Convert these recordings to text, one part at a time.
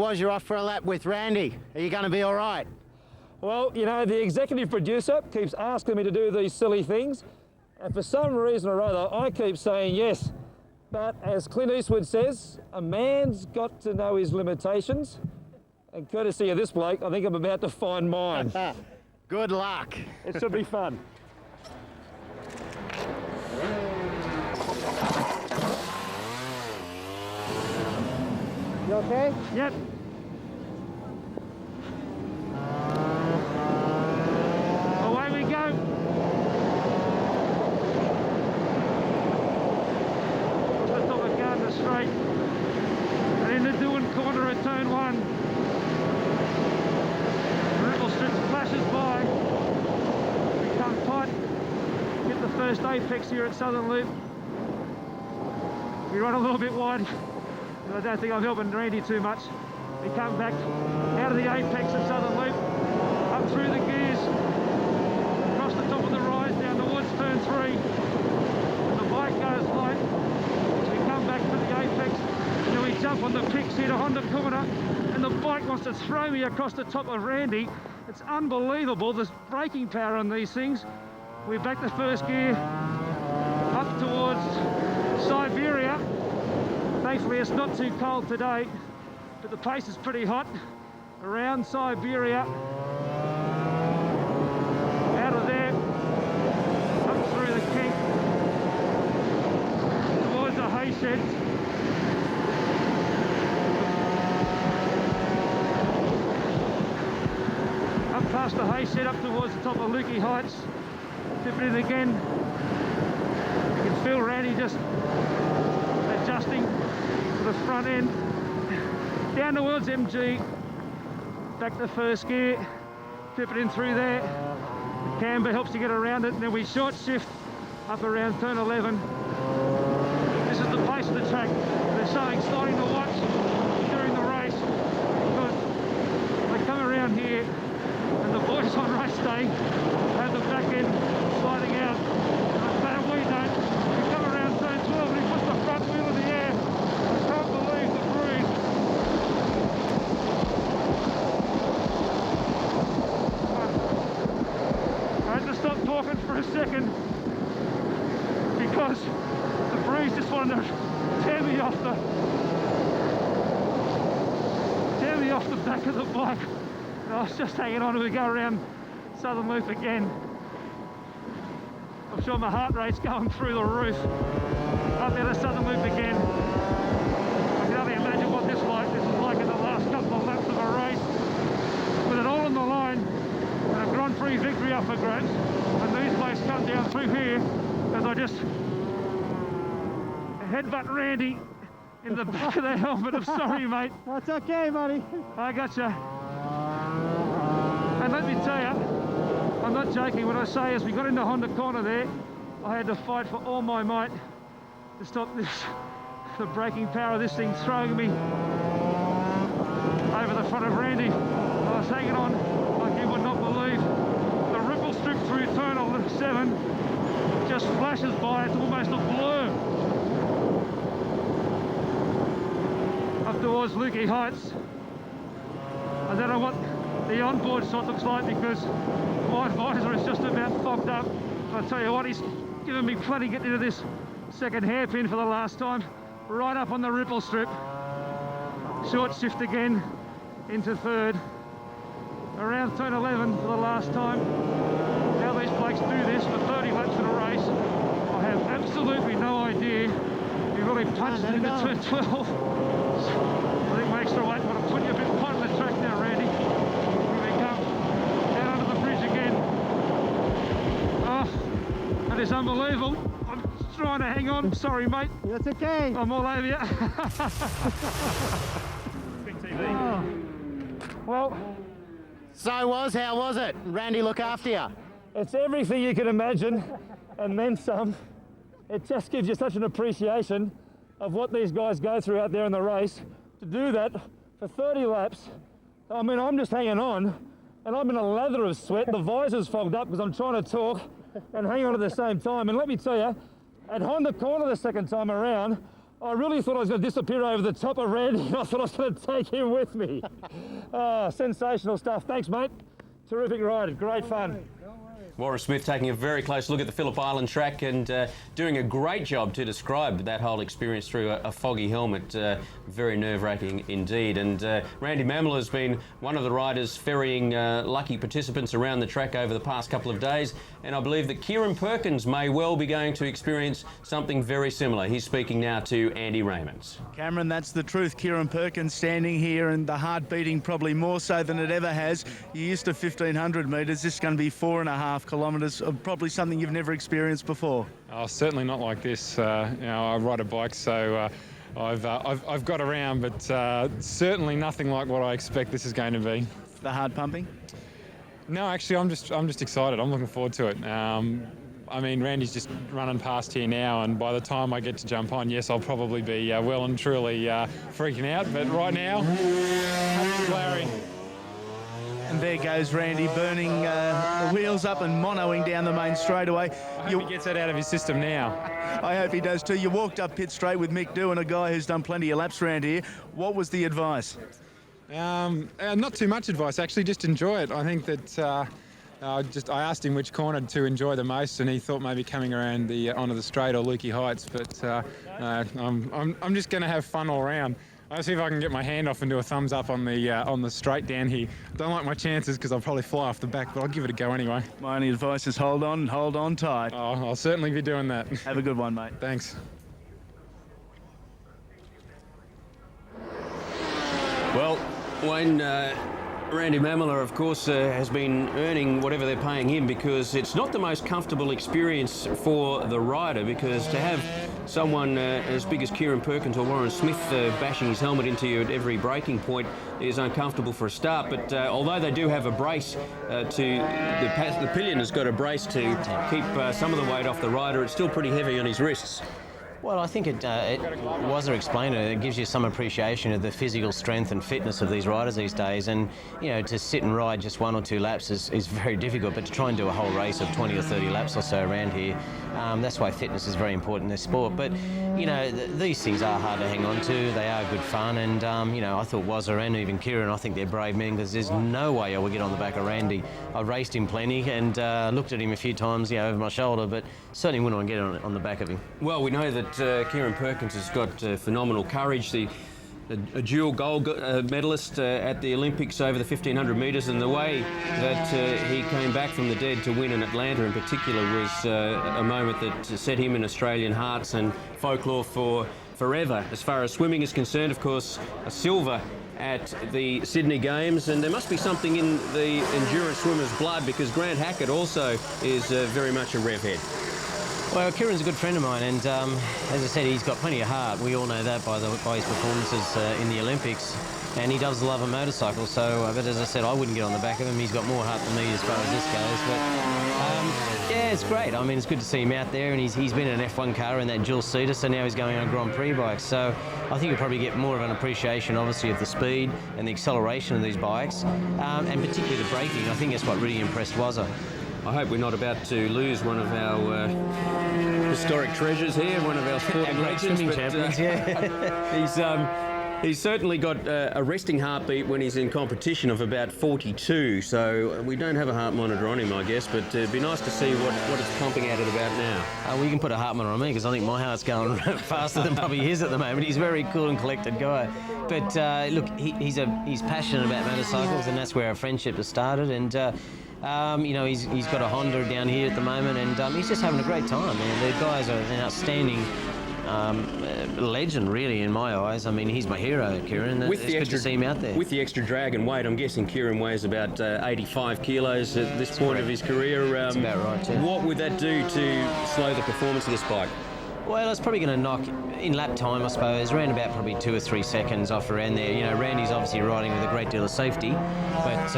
Wazz, you're off for a lap with Randy. Are you going to be all right? Well, you know, the executive producer keeps asking me to do these silly things, and for some reason or other, I keep saying yes. But as Clint Eastwood says, a man's got to know his limitations, and courtesy of this bloke, I think I'm about to find mine. Good luck. It should be fun. You okay? Yep. Away we go. Up the top of Gardner Straight. And into doing corner at turn 1. Ripple strip flashes by. We come tight. Get the first apex here at Southern Loop. We run a little bit wide. I don't think I'm helping Randy too much. We come back out of the apex of Southern Loop, up through the gears, across the top of the rise, down towards turn 3. And the bike goes light. So we come back to the apex, and then we jump on the picks here to Honda corner, and the bike wants to throw me across the top of Randy. It's unbelievable, the braking power on these things. We're back to first gear, up towards Siberia. Thankfully it's not too cold today, but the pace is pretty hot. Around Siberia, out of there, up through the kink, towards the hay sheds. Up past the hay shed, up towards the top of Lukey Heights. Tip it in again. You can feel Randy just adjusting the front end, down towards MG, back to first gear, tip it in through there, the camber helps you get around it, and then we short shift up around turn 11. This is the pace of the track. There's something exciting to watch during the race, because they come around here and the boys on race day have the back end sliding out, but we don't. We come around turn 12 and he puts the front wheel in the air. Can't believe the breeze. I had to stop talking for a second because the breeze just wanted to tear me off the back of the bike. And I was just hanging on as we go around Southern Loop again. I'm sure my heart rate's going through the roof. Up there to Southern Loop again. I can only imagine what this is like in the last couple of laps of a race. With it all on the line and a Grand Prix victory up for grabs. And these blokes come down through here as I just headbutt Randy in the back of the helmet. I'm sorry, mate. That's okay, buddy. I gotcha. And let me tell you, I'm not joking when I say as we got into Honda corner there, I had to fight for all my might to stop this, the braking power of this thing throwing me over the front of Randy. I was hanging on like you would not believe. The ripple strip through turn 7 just flashes by, it's almost a blur. Up towards Lukey Heights. I don't know what the onboard shot looks like because my visor is just about fogged up. I'll tell you what, he's given me plenty getting into this second hairpin for the last time, right up on the ripple strip. Short shift again into third. Around turn 11 for the last time. How these blokes do this for 30 laps in a race, I have absolutely no idea. He really punched it into turn 12. I think my extra weight would have put you a bit tight on the track now, Randy. Here we come. Down under the bridge again. Oh, that is unbelievable. I'm trying to hang on. Sorry, mate. That's okay. I'm all over you. Big TV. Oh. Well, So Wazz, how was it? Randy look after you? it's everything you can imagine, and then some. It just gives you such an appreciation of what these guys go through out there in the race. To do that for 30 laps, I mean, I'm just hanging on, and I'm in a lather of sweat. The visor's fogged up because I'm trying to talk and hang on at the same time. And let me tell you, at Honda corner the second time around, I really thought I was going to disappear over the top of Randy. I thought I was going to take him with me. Oh, sensational stuff. Thanks, mate. Terrific ride. Great fun. Warren Smith taking a very close look at the Phillip Island track and doing a great job to describe that whole experience through a foggy helmet. Very nerve-wracking indeed. And Randy Mamola has been one of the riders ferrying lucky participants around the track over the past couple of days. And I believe that Kieren Perkins may well be going to experience something very similar. He's speaking now to Andy Raymond. Cameron, that's the truth. Kieren Perkins standing here and the heart beating probably more so than it ever has. You're used to 1,500 metres. This is going to be 4.5 kilometres, probably something you've never experienced before. Oh, certainly not like this. I ride a bike, so I've got around, but certainly nothing like what I expect this is going to be. The heart pumping? No, actually, I'm just excited. I'm looking forward to it. I mean, Randy's just running past here now, and by the time I get to jump on, yes, I'll probably be well and truly freaking out. But right now, happy Larry. And there goes Randy, burning the wheels up and monoing down the main straightaway. I hope he gets that out of his system now. I hope he does too. You walked up pit straight with Mick Dew, and a guy who's done plenty of laps around here. What was the advice? Not too much advice, actually. Just enjoy it. I think that I asked him which corner to enjoy the most, and he thought maybe coming around onto the straight or Lukey Heights. But I'm just going to have fun all around. I'll see if I can get my hand off and do a thumbs up on the straight down here. Don't like my chances because I'll probably fly off the back, but I'll give it a go anyway. My only advice is hold on tight. Oh, I'll certainly be doing that. Have a good one, mate. Thanks. Well, Wayne, Randy Mamola, of course, has been earning whatever they're paying him because it's not the most comfortable experience for the rider, because to have someone as big as Kieren Perkins or Warren Smith bashing his helmet into you at every braking point is uncomfortable for a start. But although they do have a brace the pillion has got a brace to keep some of the weight off the rider, it's still pretty heavy on his wrists. Well, I think Wazza explained it. It gives you some appreciation of the physical strength and fitness of these riders these days. And, you know, to sit and ride just 1 or 2 laps is very difficult. But to try and do a whole race of 20 or 30 laps or so around here, that's why fitness is very important in this sport. But, you know, these things are hard to hang on to. They are good fun. And, you know, I thought Wazza and even Kieren, I think they're brave men, because there's no way I would get on the back of Randy. I raced him plenty and looked at him a few times, you know, over my shoulder, but certainly wouldn't want to get on the back of him. Well, we know that Kieren Perkins has got phenomenal courage. A dual gold medalist at the Olympics over the 1,500 metres, and the way that he came back from the dead to win in Atlanta in particular was a moment that set him in Australian hearts and folklore for forever. As far as swimming is concerned, of course, a silver at the Sydney Games, and there must be something in the endurance swimmer's blood, because Grant Hackett also is very much a rev head. Well, Kieren's a good friend of mine, and as I said, he's got plenty of heart. We all know that by his performances in the Olympics, and he does love a motorcycle. So, but as I said, I wouldn't get on the back of him. He's got more heart than me as far as this goes. But yeah, it's great. I mean, it's good to see him out there, and he's been in an F1 car in that dual seater, so now he's going on a Grand Prix bike. So I think you'll probably get more of an appreciation, obviously, of the speed and the acceleration of these bikes, and particularly the braking. I think that's what really impressed Wazza. I hope we're not about to lose one of our historic treasures here, one of our sporting legends. Swimming champions, yeah. He's certainly got a resting heartbeat when he's in competition of about 42, so we don't have a heart monitor on him, I guess, but it'd be nice to see what it's pumping at it about now. Well, you can put a heart monitor on me, because I think my heart's going faster than probably his at the moment. He's a very cool and collected guy. But look, he's passionate about motorcycles, and that's where our friendship has started. And you know, he's got a Honda down here at the moment, and he's just having a great time. And the guy's an outstanding legend, really, in my eyes. I mean, he's my hero, Kieren. It's good to see him out there. With the extra drag and weight, I'm guessing Kieren weighs about 85 kilos at this point of his career. That's about right, yeah. What would that do to slow the performance of this bike? Well, it's probably going to knock, in lap time, I suppose, around about probably 2 or 3 seconds off around there. You know, Randy's obviously riding with a great deal of safety, but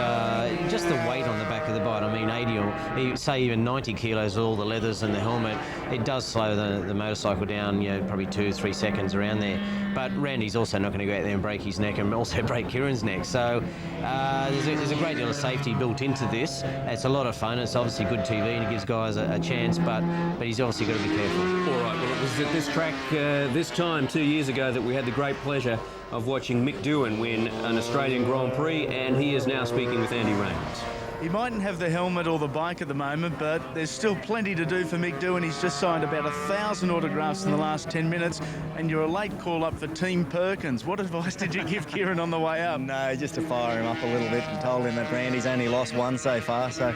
just the weight on the back of the bike, I mean, 80 or say even 90 kilos with all the leathers and the helmet, it does slow the motorcycle down, you know, probably 2 or 3 seconds around there. But Randy's also not going to go out there and break his neck and also break Kieren's neck. So there's a great deal of safety built into this. It's a lot of fun. It's obviously good TV and it gives guys a chance, but he's obviously got to be careful. All right, well, it was at this track this time 2 years ago that we had the great pleasure of watching Mick Doohan win an Australian Grand Prix, and he is now speaking with Andy Raines. He mightn't have the helmet or the bike at the moment, but there's still plenty to do for Mick Doohan. He's just signed about 1,000 autographs in the last 10 minutes, and you're a late call up for Team Perkins. What advice did you give Kieren on the way up? No, just to fire him up a little bit and told him that Randy's only lost one so far. So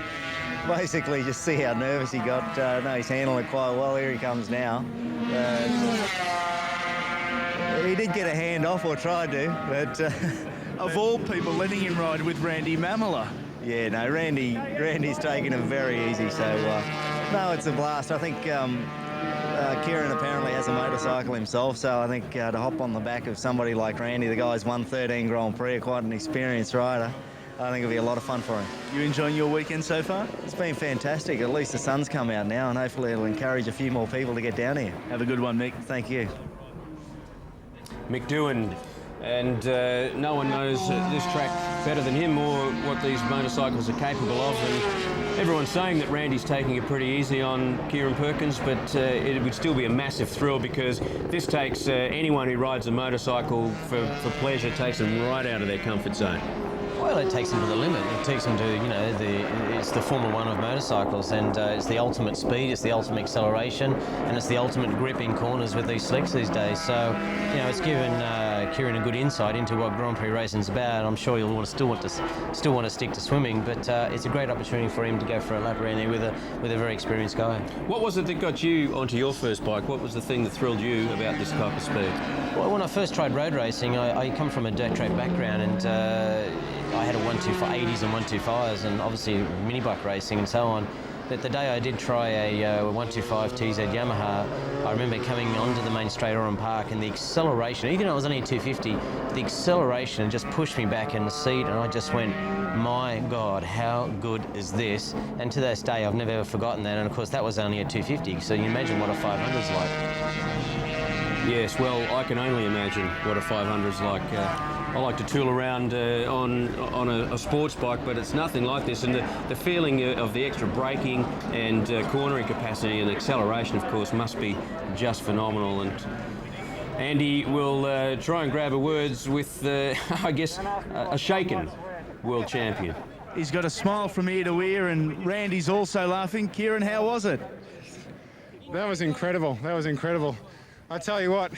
basically just see how nervous he got. No, he's handling it quite well. Here he comes now. He did get a hand off, or tried to, but... Of all people, letting him ride with Randy Mamola. Yeah, no, Randy's taking it very easy, so no, it's a blast. I think Kieren apparently has a motorcycle himself, so I think to hop on the back of somebody like Randy, the guy's won 13 Grand Prix, quite an experienced rider, I think it'll be a lot of fun for him. You enjoying your weekend so far? It's been fantastic. At least the sun's come out now, and hopefully it'll encourage a few more people to get down here. Have a good one, Mick. Thank you. Mick Doohan, and no one knows this track better than him or what these motorcycles are capable of. And everyone's saying that Randy's taking it pretty easy on Kieren Perkins, but it would still be a massive thrill, because this takes anyone who rides a motorcycle for pleasure, takes them right out of their comfort zone. Well, it takes them to the limit. It takes them to, it's the Formula One of motorcycles, and it's the ultimate speed, it's the ultimate acceleration, and it's the ultimate grip in corners with these slicks these days. So, it's given Kieren a good insight into what Grand Prix racing's about. I'm sure he'll still want to stick to swimming, but it's a great opportunity for him to go for a lap around there with a very experienced guy. What was it that got you onto your first bike? What was the thing that thrilled you about this type of speed? Well, when I first tried road racing, I come from a dirt track background, and I had a 125 80s and 125s, and obviously mini bike racing and so on. But the day I did try a 125 TZ Yamaha, I remember coming onto the main straight Oran Park, and the acceleration, even though it was only a 250, the acceleration just pushed me back in the seat, and I just went, my God, how good is this? And to this day, I've never ever forgotten that. And of course, that was only a 250, so you imagine what a 500's like. Yes, well, I can only imagine what a 500's like. I like to tool around on a sports bike, but it's nothing like this. And the feeling of the extra braking and cornering capacity and acceleration, of course, must be just phenomenal. And Andy will try and grab a words with, I guess, a shaken world champion. He's got a smile from ear to ear, and Randy's also laughing. Kieren, how was it? That was incredible. That was incredible. I tell you what,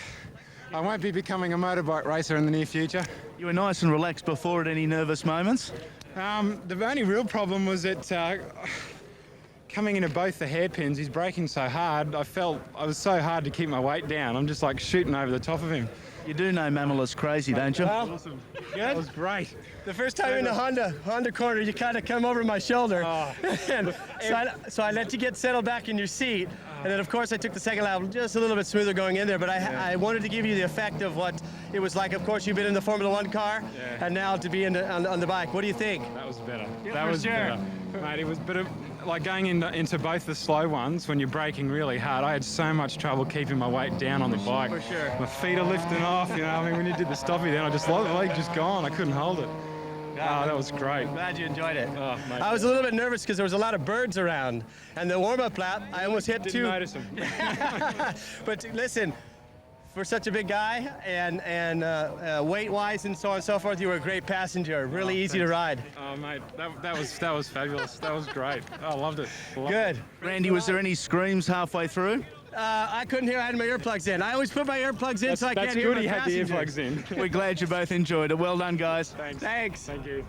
I won't be becoming a motorbike racer in the near future. You were nice and relaxed before at any nervous moments? The only real problem was that coming into both the hairpins, he's braking so hard, I felt I was so hard to keep my weight down. I'm just like shooting over the top of him. You do know Mamola's crazy, don't you? Well, Awesome. good. That was great. The first time in the Honda corner, you kind of come over my shoulder. Oh. And so I let you get settled back in your seat. And then, of course, I took the second lap just a little bit smoother going in there. But I wanted to give you the effect of what it was like. Of course, you've been in the Formula One car, and now to be on the bike. What do you think? That was better. Yeah, that for was sure. better. Mate, it was better. Like going into both the slow ones, when you're braking really hard, I had so much trouble keeping my weight down on the bike. For sure. My feet are lifting off, I mean, when you did the stoppie then, the leg just gone. I couldn't hold it. Oh, that was great. Glad you enjoyed it. Oh, mate. I was a little bit nervous because there was a lot of birds around. And the warm-up lap, I almost hit Didn't two. notice them. But listen, for such a big guy and weight-wise and so on and so forth, you were a great passenger. Really easy to ride. Oh, mate, that was fabulous. That was great. I loved it. Good. Randy, was there any screams halfway through? I couldn't hear. I had my earplugs in. I always put my earplugs in so I can't That's hear good my he had the passengers. earplugs in. We're glad you both enjoyed it. Well done, guys. Thanks. Thank you.